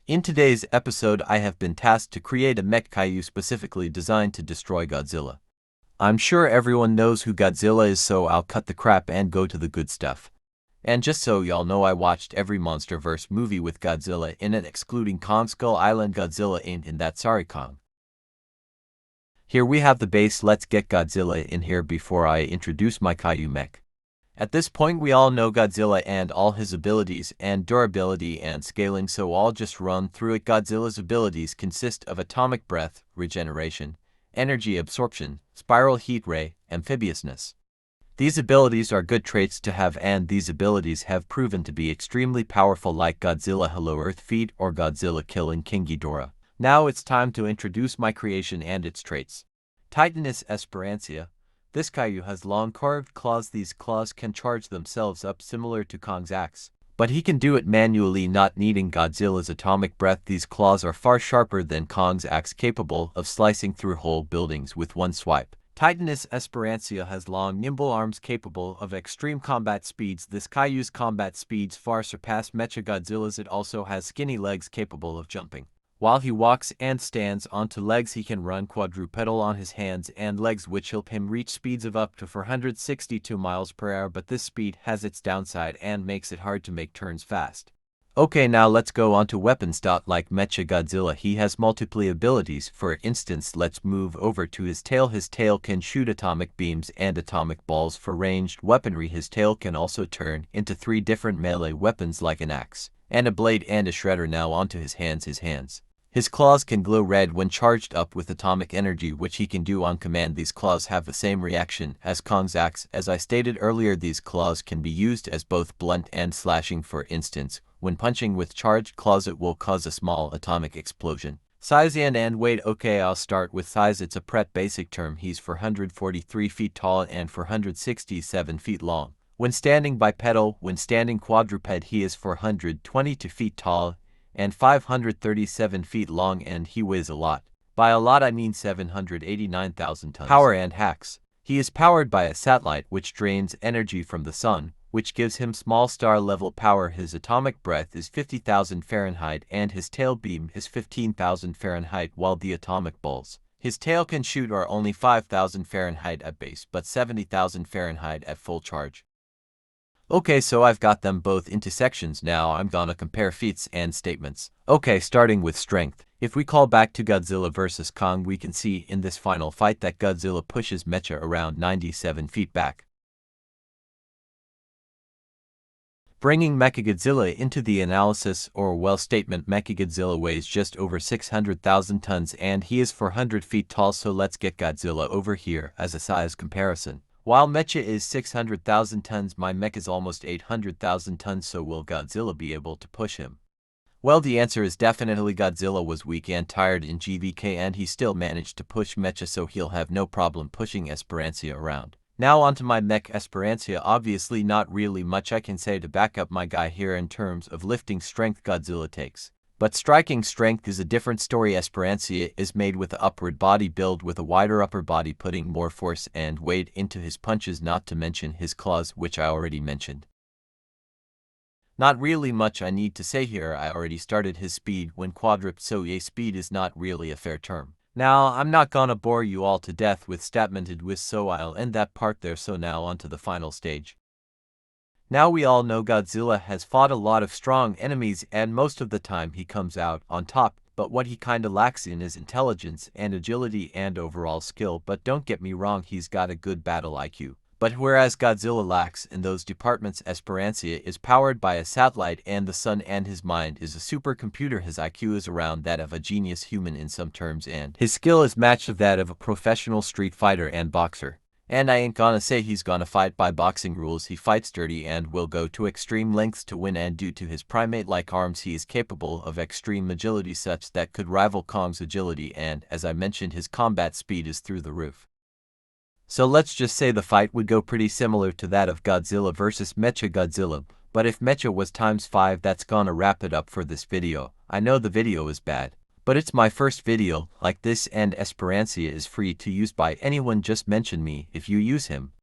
In today's episode, I have been tasked to create a mech Kaiju specifically designed to destroy Godzilla. I'm sure everyone knows who Godzilla is, so I'll cut the crap and go to the good stuff. And just so y'all know, I watched every MonsterVerse movie with Godzilla in it, excluding Kong Skull Island. Godzilla ain't in that, sorry Kong. Here we have the base. Let's get Godzilla in here before I introduce my Kaiju mech. At this point, we all know Godzilla and all his abilities and durability and scaling, so I'll just run through it. Godzilla's abilities consist of atomic breath, regeneration, energy absorption, spiral heat ray, amphibiousness. These abilities are good traits to have, and these abilities have proven to be extremely powerful, like Godzilla Hello Earth Feet or Godzilla Killing King Ghidorah. Now it's time to introduce my creation and its traits. Titanus Esperantia. This Kaiju has long curved claws. These claws can charge themselves up similar to Kong's axe, but he can do it manually, not needing Godzilla's atomic breath. These claws are far sharper than Kong's axe, capable of slicing through whole buildings with one swipe. Titanus Esperantia has long, nimble arms capable of extreme combat speeds. This Kaiju's combat speeds far surpass Mechagodzilla's. It also has skinny legs capable of jumping. While he walks and stands onto legs, he can run quadrupedal on his hands and legs, which help him reach speeds of up to 462 miles per hour, but this speed has its downside and makes it hard to make turns fast. Okay, now let's go on to weapons. Like Mechagodzilla, he has multiple abilities. For instance, let's move over to his tail. His tail can shoot atomic beams and atomic balls for ranged weaponry. His tail can also turn into 3 different melee weapons like an axe and a blade and a shredder. Now onto his hands. His claws can glow red when charged up with atomic energy, which he can do on command. These claws have the same reaction as Kong's axe. As I stated earlier, these claws can be used as both blunt and slashing. For instance, when punching with charged claws, it will cause a small atomic explosion. Size and weight. Okay, I'll start with size. It's a pretty basic term. He's 443 feet tall and 467 feet long. When standing bipedal, when standing quadruped, he is 422 feet tall and 537 feet long, and he weighs a lot. By a lot, I mean 789,000 tons. Power and hacks. He is powered by a satellite which drains energy from the sun, which gives him small star level power. His atomic breath is 50,000 Fahrenheit and his tail beam is 15,000 Fahrenheit, while the atomic balls his tail can shoot are only 5,000 Fahrenheit at base, but 70,000 Fahrenheit at full charge. Okay, so I've got them both into sections. Now I'm gonna compare feats and statements. Okay, starting with strength. If we call back to Godzilla vs. Kong, we can see in this final fight that Godzilla pushes Mecha around 97 feet back, bringing Mechagodzilla into the analysis. Statement: Mechagodzilla weighs just over 600,000 tons and he is 400 feet tall, so let's get Godzilla over here as a size comparison. While Mecha is 600,000 tons, my mech is almost 800,000 tons, so will Godzilla be able to push him? Well, the answer is definitely. Godzilla was weak and tired in GVK and he still managed to push Mecha, so he'll have no problem pushing Esperantia around. Now onto my mech Esperantia. Obviously not really much I can say to back up my guy here in terms of lifting strength. Godzilla takes, but striking strength is a different story. Esperantia is made with an upward body build with a wider upper body, putting more force and weight into his punches, not to mention his claws, which I already mentioned. Not really much I need to say here. I already started his speed when quadruped, so speed is not really a fair term. Now, I'm not gonna bore you all to death with statemented with, so I'll end that part there. So now onto the final stage. Now we all know Godzilla has fought a lot of strong enemies and most of the time he comes out on top, but what he kinda lacks in is intelligence and agility and overall skill. But don't get me wrong, he's got a good battle IQ. But whereas Godzilla lacks in those departments, Esperantia is powered by a satellite and the sun, and his mind is a supercomputer. His IQ is around that of a genius human in some terms, and his skill is matched with that of a professional street fighter and boxer. And I ain't gonna say he's gonna fight by boxing rules. He fights dirty and will go to extreme lengths to win, and due to his primate-like arms, he is capable of extreme agility such that could rival Kong's agility, and as I mentioned, his combat speed is through the roof. So let's just say the fight would go pretty similar to that of Godzilla vs. Mechagodzilla, but if Mecha was ×5, that's gonna wrap it up for this video. I know the video is bad, but it's my first video like this, and Esperantia is free to use by anyone. Just mention me if you use him.